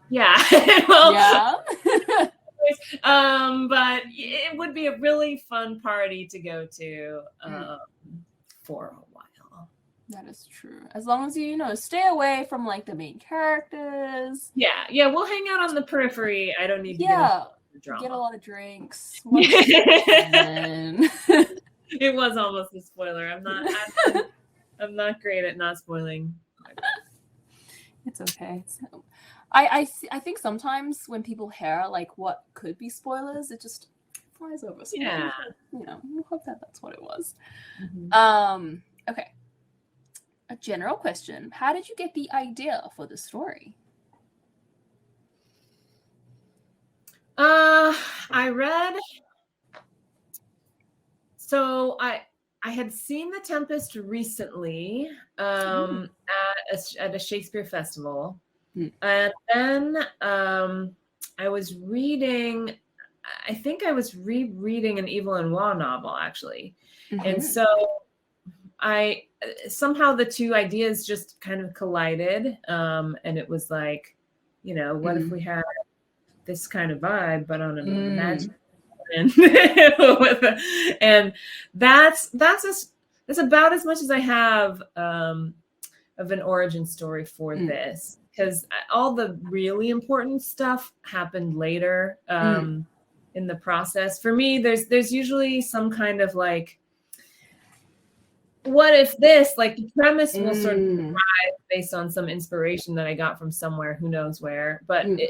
[SPEAKER 2] Yeah. Well, but it would be a really fun party to go to for a while.
[SPEAKER 3] That is true. As long as you stay away from like the main characters.
[SPEAKER 2] Yeah, we'll hang out on the periphery. I don't need to
[SPEAKER 3] get a lot of drinks.
[SPEAKER 2] It was almost a spoiler. I'm not great at not spoiling.
[SPEAKER 3] It's okay. I think sometimes when people hear like what could be spoilers, it just flies over.
[SPEAKER 2] Yeah.
[SPEAKER 3] We hope that's what it was. Okay. A general question. How did you get the idea for the story?
[SPEAKER 2] I read. So I had seen The Tempest recently at a Shakespeare festival. And then I was reading, I think I was rereading an Evelyn Waugh novel, actually. And so somehow the two ideas just kind of collided. And it was like, what if we had this kind of vibe, but on a magic and that's about as much as I have of an origin story for this, because all the really important stuff happened later in the process. For me, there's usually some kind of like, what if this, like the premise will sort of arrive based on some inspiration that I got from somewhere, who knows where, but the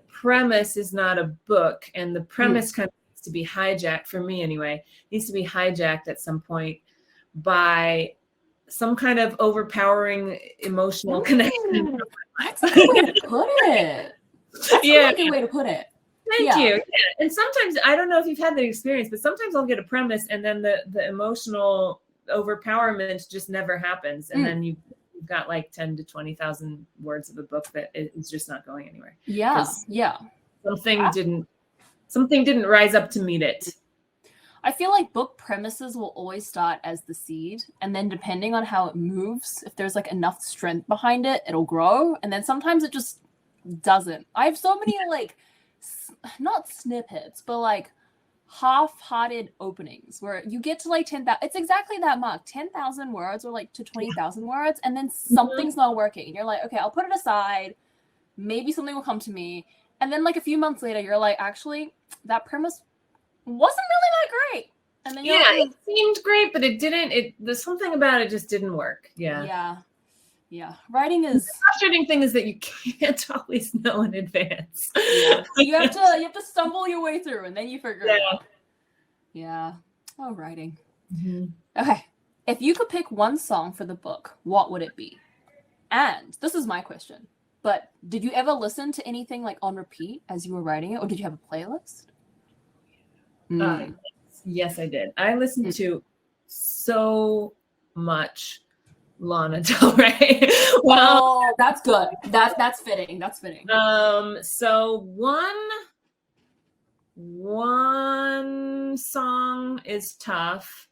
[SPEAKER 2] premise is not a book, and the premise kind of needs to be hijacked, for me anyway, needs to be hijacked at some point by some kind of overpowering emotional connection.
[SPEAKER 3] That's a good way to put it. That's a really good way to put it.
[SPEAKER 2] Thank you. Yeah. And sometimes, I don't know if you've had that experience, but sometimes I'll get a premise and then the emotional overpowerment just never happens. And then you've got like 10 to 20,000 words of a book that is just not going anywhere.
[SPEAKER 3] Yeah.
[SPEAKER 2] Something didn't rise up to meet it.
[SPEAKER 3] I feel like book premises will always start as the seed, and then depending on how it moves, if there's like enough strength behind it, it'll grow, and then sometimes it just doesn't. I have so many like not snippets, but like half-hearted openings where you get to like 10,000. It's exactly that mark, 10,000 words or like to 20,000 words, and then something's not working. You're like, okay, I'll put it aside. Maybe something will come to me, and then like a few months later, you're like, actually, that premise wasn't really that great. And then
[SPEAKER 2] it seemed great, but it didn't. There's something about it just didn't work. Yeah.
[SPEAKER 3] Writing is
[SPEAKER 2] the frustrating thing is that you can't always know in advance.
[SPEAKER 3] Yeah. You have to stumble your way through, and then you figure it out. Yeah. Oh, writing. Okay. If you could pick one song for the book, what would it be? And this is my question. But did you ever listen to anything like on repeat as you were writing it, or did you have a playlist?
[SPEAKER 2] Yes, I did. I listened to so much Lana Del Rey.
[SPEAKER 3] Well, that's good. That's fitting. That's fitting.
[SPEAKER 2] So one song is tough.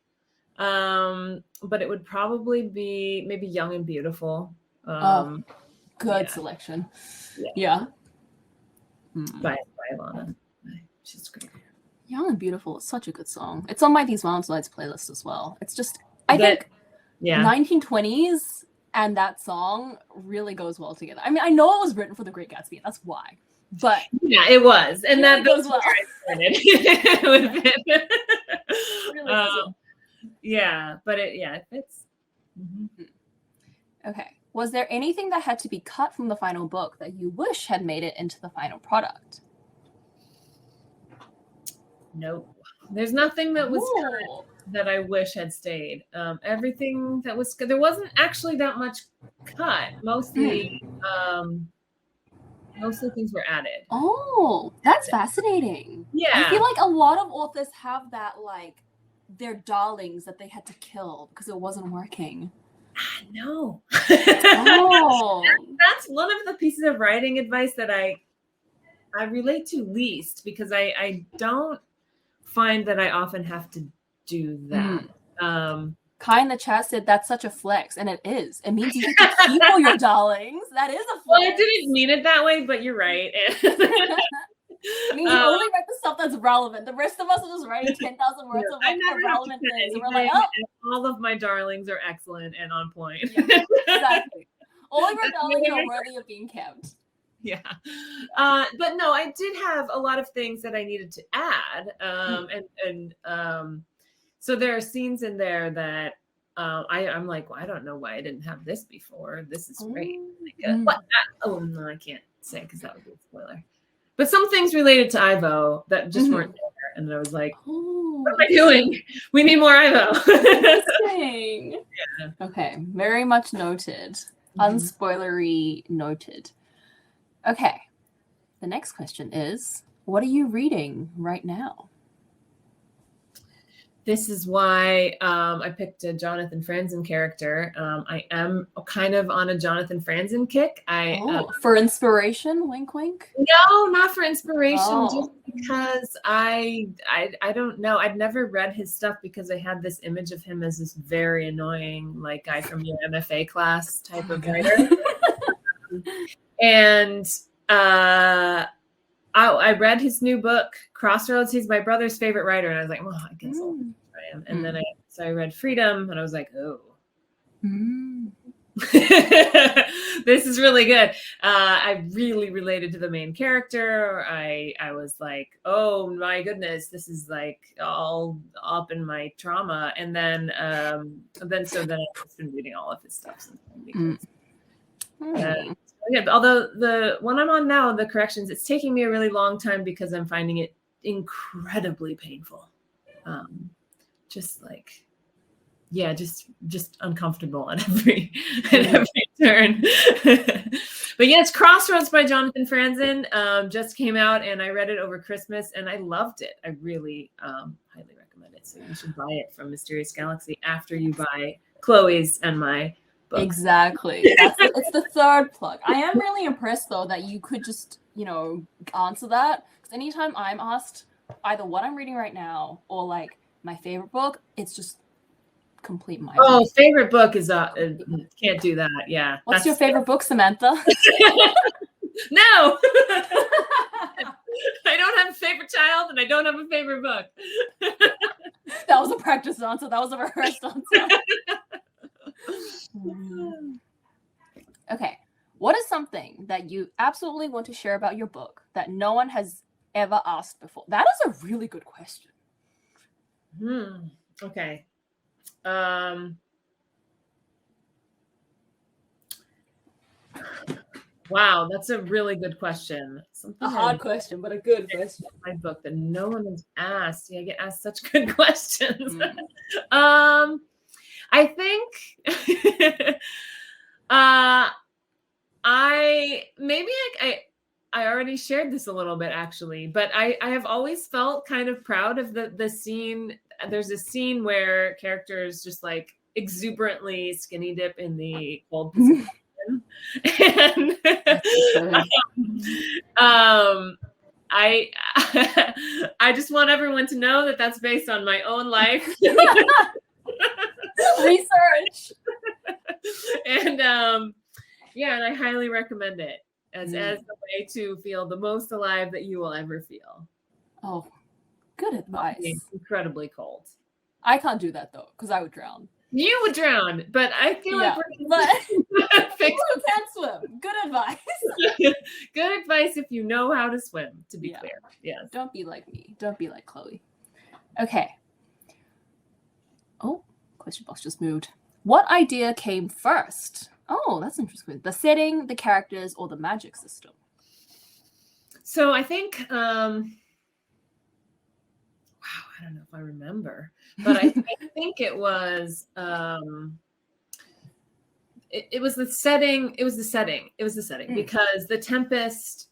[SPEAKER 2] But it would probably be maybe Young and Beautiful.
[SPEAKER 3] Good selection. Yeah.
[SPEAKER 2] By Lana. She's great.
[SPEAKER 3] Young and Beautiful is such a good song. It's on my These Mountains Lights playlist as well. It's just, I think 1920s and that song really goes well together. I mean, I know it was written for The Great Gatsby, and that's why. But
[SPEAKER 2] yeah, it was. And
[SPEAKER 3] really
[SPEAKER 2] that
[SPEAKER 3] goes well.
[SPEAKER 2] It would have been.
[SPEAKER 3] Really goes well.
[SPEAKER 2] Yeah, but it fits.
[SPEAKER 3] Okay. Was there anything that had to be cut from the final book that you wish had made it into the final product?
[SPEAKER 2] No. There's nothing that was cut that I wish had stayed. Everything that was there wasn't actually that much cut. Mostly things were added.
[SPEAKER 3] Oh, that's fascinating.
[SPEAKER 2] Yeah.
[SPEAKER 3] I feel like a lot of authors have that, like, their darlings that they had to kill because it wasn't working.
[SPEAKER 2] No.
[SPEAKER 3] Oh.
[SPEAKER 2] That's one of the pieces of writing advice that I relate to least, because I don't find that I often have to do that.
[SPEAKER 3] Kai in the chat said that's such a flex, and it is. It means you get to keep all your darlings. That is a flex.
[SPEAKER 2] Well, I didn't mean it that way, but you're right.
[SPEAKER 3] I mean, you only write the stuff that's relevant. The rest of us are just writing 10,000 words of relevant things. And we're like, oh.
[SPEAKER 2] All of my darlings are excellent and on point.
[SPEAKER 3] Yeah, exactly. All of our darlings are worthy of being kept.
[SPEAKER 2] Yeah. But no, I did have a lot of things that I needed to add. So there are scenes in there that I'm like, well, I don't know why I didn't have this before. This is great. Like, no, I can't say because that would be a spoiler. But some things related to Ivo that just weren't there. And I was like, what am I doing? We need more Ivo.
[SPEAKER 3] Interesting. Yeah. Okay. Very much noted. Unspoilery noted. Okay. The next question is, what are you reading right now?
[SPEAKER 2] This is why I picked a Jonathan Franzen character. I am kind of on a Jonathan Franzen kick.
[SPEAKER 3] For inspiration, wink, wink.
[SPEAKER 2] No, not for inspiration. Just because I don't know. I'd never read his stuff because I had this image of him as this very annoying, like, guy from your MFA class type of writer. And I read his new book, Crossroads. He's my brother's favorite writer. And I was like, well, I guess I'll try him. And then I read Freedom, and I was like, oh. This is really good. I really related to the main character. I was like, oh my goodness, this is like all up in my trauma. And then I've just been reading all of his stuff since then. Yeah, although the one I'm on now, the corrections, it's taking me a really long time because I'm finding it incredibly painful. Just uncomfortable at every turn. But yeah, it's Crossroads by Jonathan Franzen. Just came out, and I read it over Christmas, and I loved it. I really highly recommend it. So you should buy it from Mysterious Galaxy after you buy Chloe's and my book.
[SPEAKER 3] Exactly. It's the third plug. I am really impressed, though, that you could just, answer that. Because anytime I'm asked either what I'm reading right now or, like, my favorite book, it's just complete mind.
[SPEAKER 2] Oh, favorite book is can't do that. Yeah.
[SPEAKER 3] What's your favorite book, Samantha?
[SPEAKER 2] No. I don't have a favorite child, and I don't have a favorite book.
[SPEAKER 3] That was a practice answer. That was a rehearsed answer. Okay. What is something that you absolutely want to share about your book that no one has ever asked before? That is a really good question.
[SPEAKER 2] Okay. Wow, that's a really good question.
[SPEAKER 3] A hard question, but a good question.
[SPEAKER 2] My book that no one has asked. Yeah, I get asked such good questions. I think I already shared this a little bit, actually, but I have always felt kind of proud of the scene there's a scene where characters just like exuberantly skinny dip in the cold Pacific Ocean. And I I just want everyone to know that that's based on my own life.
[SPEAKER 3] Research.
[SPEAKER 2] And yeah, and I highly recommend it as the way to feel the most alive that you will ever feel.
[SPEAKER 3] Oh, good advice.
[SPEAKER 2] It's incredibly cold.
[SPEAKER 3] I can't do that though, because I would drown.
[SPEAKER 2] You would drown, but I feel like we're
[SPEAKER 3] but
[SPEAKER 2] fix
[SPEAKER 3] you can't swim. Good advice.
[SPEAKER 2] Good advice if you know how to swim, to be clear. Yes.
[SPEAKER 3] Don't be like me. Don't be like Chloe. Okay. Oh, question box just moved. What idea came first? Oh, that's interesting. The setting, the characters, or the magic system?
[SPEAKER 2] So I think, wow, I don't know if I remember, but I think it was, it was the setting. It was the setting because the Tempest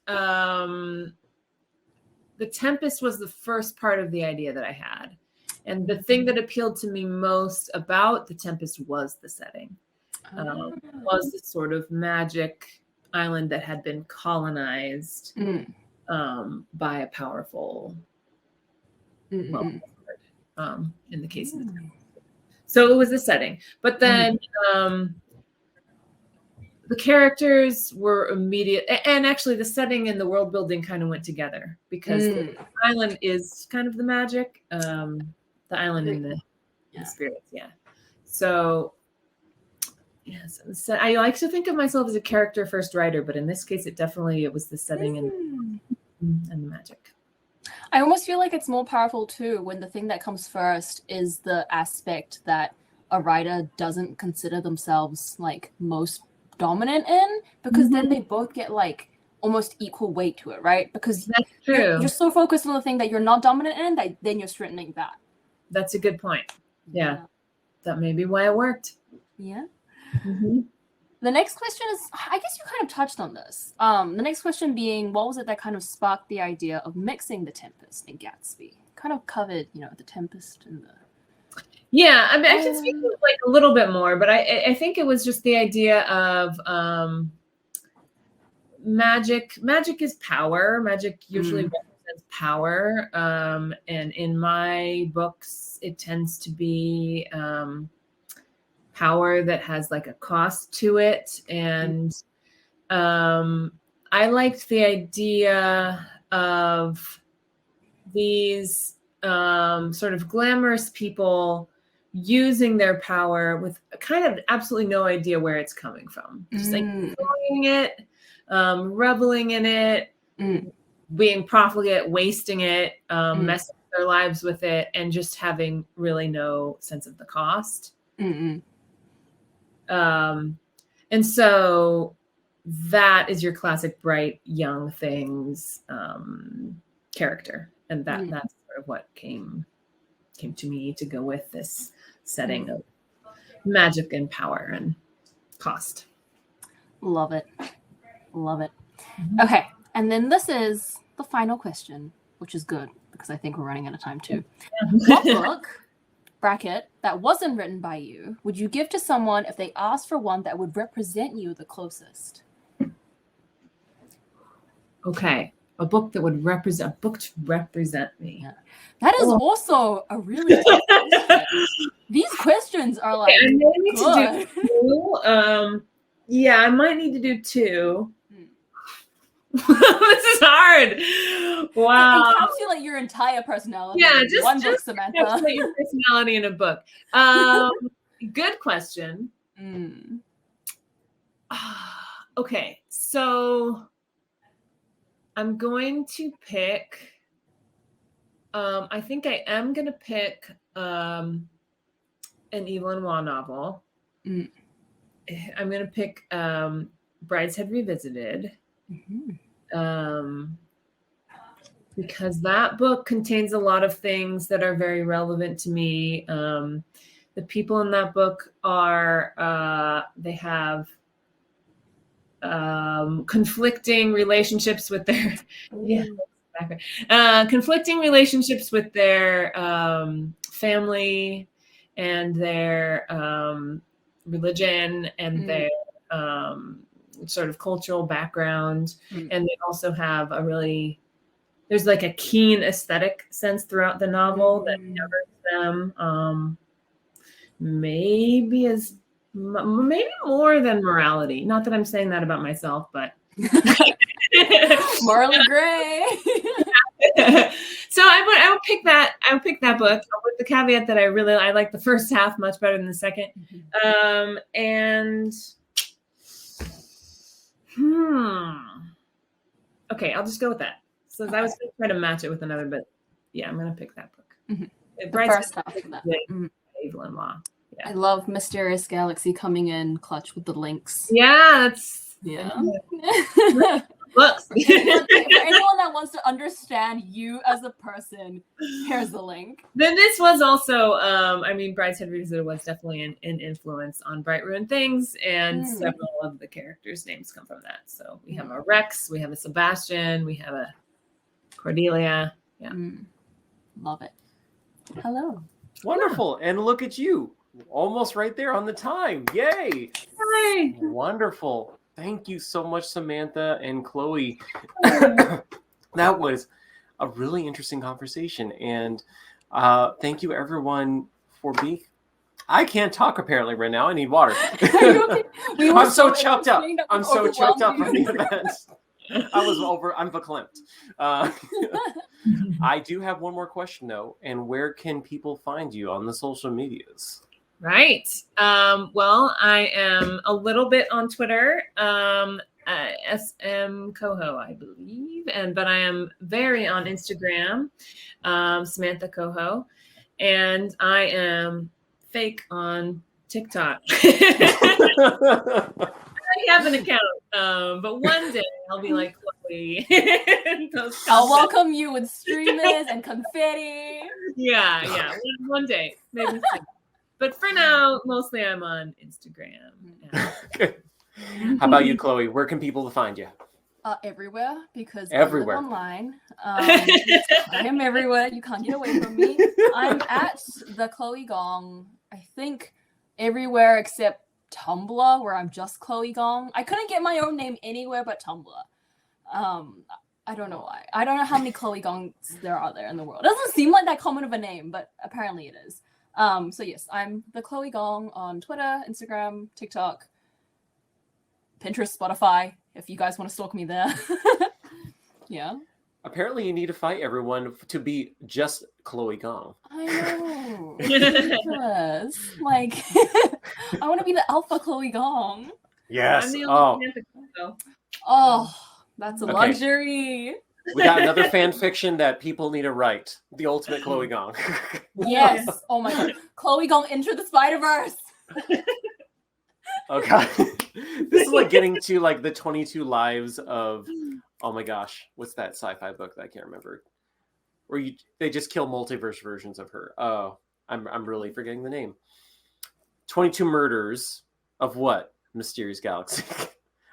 [SPEAKER 2] was the first part of the idea that I had. And the thing that appealed to me most about the Tempest was the setting. Was this sort of magic island that had been colonized by a powerful, in the case of the Tempest. So it was the setting. But then the characters were immediate, and actually the setting and the world building kind of went together because the island is kind of the magic. The island and the spirits, So, yes, so I like to think of myself as a character first writer, but in this case, it was the setting and the magic.
[SPEAKER 3] I almost feel like it's more powerful too when the thing that comes first is the aspect that a writer doesn't consider themselves like most dominant in, because then they both get like almost equal weight to it, right? Because
[SPEAKER 2] that's true.
[SPEAKER 3] You're so focused on the thing that you're not dominant in that then you're strengthening that.
[SPEAKER 2] That's a good point. Yeah. That may be why it worked.
[SPEAKER 3] Yeah. The next question is, I guess you kind of touched on this. The next question being, what was it that kind of sparked the idea of mixing the Tempest and Gatsby? Kind of covered, the Tempest and the...
[SPEAKER 2] Yeah, I mean, I can speak like a little bit more, but I think it was just the idea of magic. Magic is power. Magic usually represents power. And in my books, it tends to be power that has like a cost to it. And I liked the idea of these sort of glamorous people using their power with kind of absolutely no idea where it's coming from. Just like enjoying it, reveling in it, being profligate, wasting it, messing their lives with it, and just having really no sense of the cost. And so that is your classic bright young things character. And that's sort of what came to me to go with this setting of magic and power and cost.
[SPEAKER 3] Love it. Okay, and then this is the final question, which is good because I think we're running out of time too. What book bracket that wasn't written by you would you give to someone if they asked for one that would represent you the closest?
[SPEAKER 2] Okay, a book that would represent me.
[SPEAKER 3] Yeah. That is also a really tough question. These questions are like
[SPEAKER 2] I may need
[SPEAKER 3] good.
[SPEAKER 2] to do two. Yeah, I might need to do two. This is hard. Wow.
[SPEAKER 3] Encapsulate your entire personality.
[SPEAKER 2] Yeah,
[SPEAKER 3] in
[SPEAKER 2] just
[SPEAKER 3] one book, Samantha.
[SPEAKER 2] Encapsulate your personality in a book. Good question. Okay, so I'm going to pick. I think I am going to pick an Evelyn Waugh novel. I'm going to pick Brideshead Revisited. Because that book contains a lot of things that are very relevant to me. The people in that book are, they have conflicting relationships with their, family and their religion and their sort of cultural background. And they also have there's like a keen aesthetic sense throughout the novel that covers them. Maybe more than morality. Not that I'm saying that about myself, but
[SPEAKER 3] morally gray.
[SPEAKER 2] So I would pick that. I would pick that book with the caveat that I like the first half much better than the second. Okay, I'll just go with that. So I was going to try to match it with another, but yeah, I'm going to pick that book.
[SPEAKER 3] The first half of that.
[SPEAKER 2] Evelyn Law. Yeah.
[SPEAKER 3] I love Mysterious Galaxy coming in clutch with the links.
[SPEAKER 2] Yeah, that's books.
[SPEAKER 3] For anyone that wants to understand you as a person, here's the link.
[SPEAKER 2] Then this was also, Brideshead Revisited was definitely an influence on Bright Ruined Things, and several of the characters' names come from that. So we have a Rex, we have a Sebastian, we have a Cordelia. Yeah.
[SPEAKER 3] Love it. Hello.
[SPEAKER 1] Wonderful. And look at you. Almost right there on the time. Yay.
[SPEAKER 2] Hi.
[SPEAKER 1] Wonderful. Thank you so much, Samantha and Chloe. That was a really interesting conversation. And thank you, everyone, for being... I can't talk, apparently, right now. I need water. I'm so choked up. I'm so choked up from the event. I'm verklempt. I do have one more question, though. And where can people find you on the social medias?
[SPEAKER 2] Right. Well, I am a little bit on Twitter, SM Cohoe, I believe, but I am very on Instagram, Samantha Cohoe, and I am fake on TikTok. I have an account, but one day I'll be like Chloe.
[SPEAKER 3] I'll welcome you with streamers and confetti.
[SPEAKER 2] Yeah. One day, maybe. But for now, mostly I'm on Instagram.
[SPEAKER 1] Good. How about you, Chloe? Where can people find you?
[SPEAKER 3] Everywhere, because
[SPEAKER 1] everywhere.
[SPEAKER 3] I live online. I am everywhere. You can't get away from me. I'm at the Chloe Gong. I think everywhere except Tumblr, where I'm just Chloe Gong. I couldn't get my own name anywhere but Tumblr. I don't know why. I don't know how many Chloe Gongs there are there in the world. It doesn't seem like that common of a name, but apparently it is. So yes, I'm the Chloe Gong on Twitter, Instagram, TikTok, Pinterest, Spotify, if you guys want to stalk me there. Yeah.
[SPEAKER 1] Apparently you need to fight everyone to be just Chloe Gong.
[SPEAKER 3] I know. Yes. Like, I want to be the alpha Chloe Gong.
[SPEAKER 1] Yes.
[SPEAKER 3] Oh, that's a luxury.
[SPEAKER 1] We got another fan fiction that people need to write. The ultimate Chloe Gong.
[SPEAKER 3] Yes. Oh my god. Chloe Gong Enter the Spider-Verse.
[SPEAKER 1] Oh god. This is like getting to like the 22 lives of, oh my gosh, what's that sci-fi book that I can't remember? Where they just kill multiverse versions of her. Oh, I'm really forgetting the name. 22 murders of what? Mysterious Galaxy.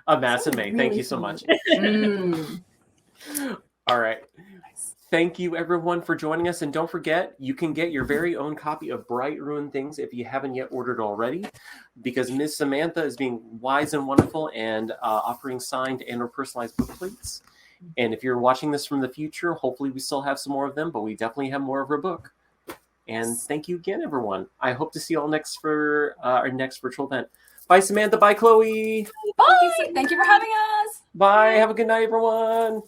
[SPEAKER 1] Of Madison May. Thank you so much. All right. Thank you, everyone, for joining us. And don't forget, you can get your very own copy of Bright Ruined Things if you haven't yet ordered already, because Miss Samantha is being wise and wonderful and offering signed and or personalized book plates. And if you're watching this from the future, hopefully we still have some more of them, but we definitely have more of her book. And thank you again, everyone. I hope to see you all next for our next virtual event. Bye, Samantha. Bye, Chloe.
[SPEAKER 3] Bye. Thank you for having us.
[SPEAKER 1] Bye. Have a good night, everyone.